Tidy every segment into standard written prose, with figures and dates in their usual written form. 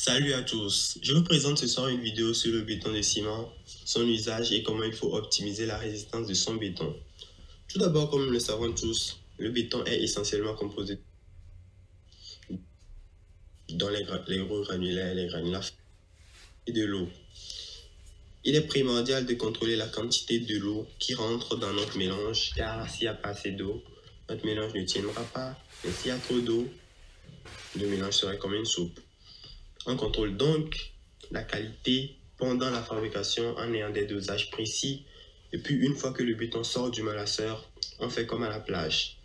Salut à tous, je vous présente ce soir une vidéo sur le béton de ciment, son usage et comment il faut optimiser la résistance de son béton. Tout d'abord, comme nous le savons tous, le béton est essentiellement composé dans les gros granulaires, les granulats et de l'eau. Il est primordial de contrôler la quantité de l'eau qui rentre dans notre mélange, car s'il n'y a pas assez d'eau, notre mélange ne tiendra pas. Et s'il y a trop d'eau, le mélange serait comme une soupe. On contrôle donc la qualité pendant la fabrication en ayant des dosages précis. Et puis une fois que le béton sort du malasseur, on fait comme à la plage.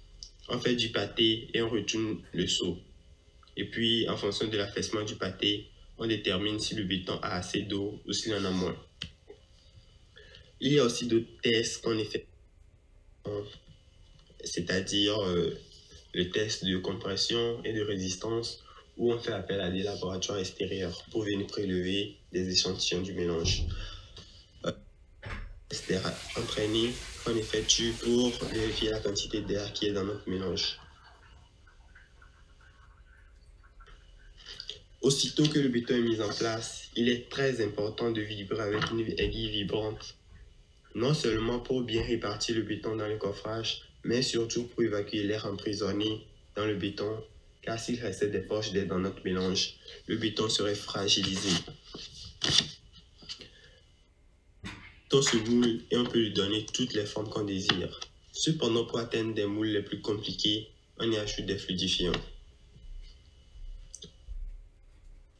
On fait du pâté et on retourne le seau. Et puis en fonction de l'affaissement du pâté, on détermine si le béton a assez d'eau ou s'il en a moins. Il y a aussi d'autres tests qu'on effectue, c'est-à-dire le test de compression et de résistance, où on fait appel à des laboratoires extérieurs pour venir prélever des échantillons du mélange. Test entraîné qu'on effectue pour vérifier la quantité d'air qui est dans notre mélange. Aussitôt que le béton est mis en place, il est très important de vibrer avec une aiguille vibrante, non seulement pour bien répartir le béton dans le coffrage, mais surtout pour évacuer l'air emprisonné dans le béton, car s'il restait des poches d'air dans notre mélange, le béton serait fragilisé. Le béton se moule et on peut lui donner toutes les formes qu'on désire. Cependant, pour atteindre des moules les plus compliqués, on y ajoute des fluidifiants.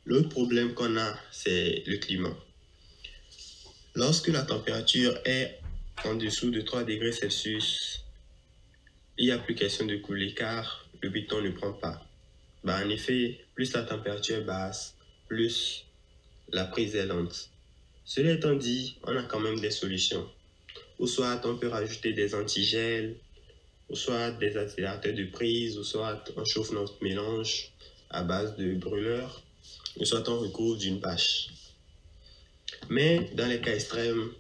L'autre problème qu'on a, c'est le climat. Lorsque la température est en dessous de 3 degrés Celsius, il n'y a plus question de couler car le béton ne prend pas. En effet, plus la température est basse, plus la prise est lente. Cela étant dit, on a quand même des solutions. Ou soit on peut rajouter des antigels, ou soit des accélérateurs de prise, ou soit on chauffe notre mélange à base de brûleur, ou soit on recouvre d'une bâche. Mais dans les cas extrêmes,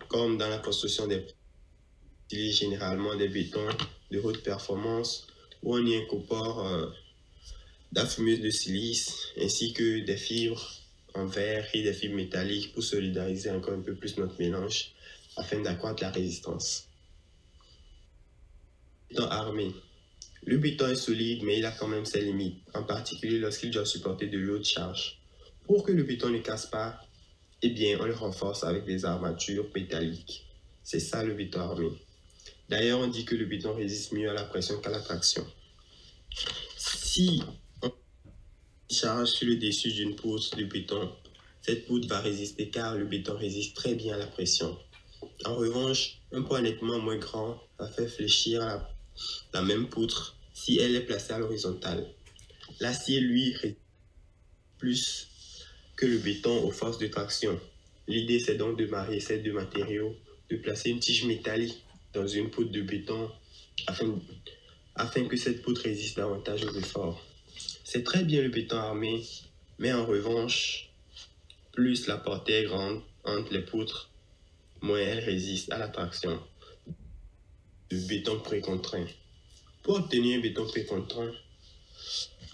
comme dans la construction des ponts, on utilise généralement des bétons de haute performance où on y incorpore de la fumeuse de silice ainsi que des fibres en verre et des fibres métalliques pour solidariser encore un peu plus notre mélange afin d'accroître la résistance. Béton armé. Le béton est solide, mais il a quand même ses limites, en particulier lorsqu'il doit supporter de lourdes charges. Pour que le béton ne casse pas, eh bien, on le renforce avec des armatures métalliques. C'est ça le béton armé. D'ailleurs, on dit que le béton résiste mieux à la pression qu'à la traction. Si on charge sur le dessus d'une poutre de béton, cette poutre va résister car le béton résiste très bien à la pression. En revanche, un poids nettement moins grand va faire fléchir la même poutre si elle est placée à l'horizontale. L'acier, lui, résiste plus que le béton aux forces de traction. L'idée, c'est donc de marier ces deux matériaux, de placer une tige métallique dans une poutre de béton afin que cette poutre résiste davantage aux efforts. C'est très bien le béton armé, mais en revanche, plus la portée est grande entre les poutres, moins elle résiste à la traction. Le béton précontraint. Pour obtenir un béton précontraint,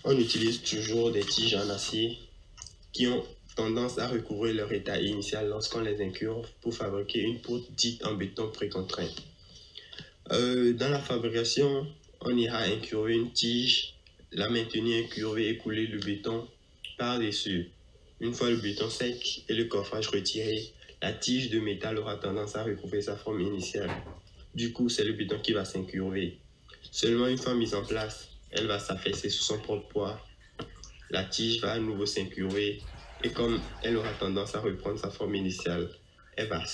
on utilise toujours des tiges en acier qui ont tendance à recouvrir leur état initial lorsqu'on les incurve pour fabriquer une poutre dite en béton précontraint. Dans la fabrication, on ira incurver une tige, la maintenir incurvée et couler le béton par-dessus. Une fois le béton sec et le coffrage retiré, la tige de métal aura tendance à recouvrir sa forme initiale. Du coup, c'est le béton qui va s'incurver. Seulement une fois mise en place, elle va s'affaisser sous son propre poids. La tige va à nouveau s'incurver et comme elle aura tendance à reprendre sa forme initiale, elle va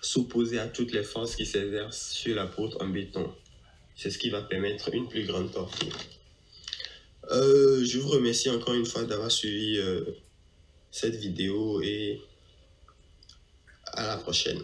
s'opposer à toutes les forces qui s'exercent sur la poutre en béton. C'est ce qui va permettre une plus grande torsion. Je vous remercie encore une fois d'avoir suivi cette vidéo et à la prochaine.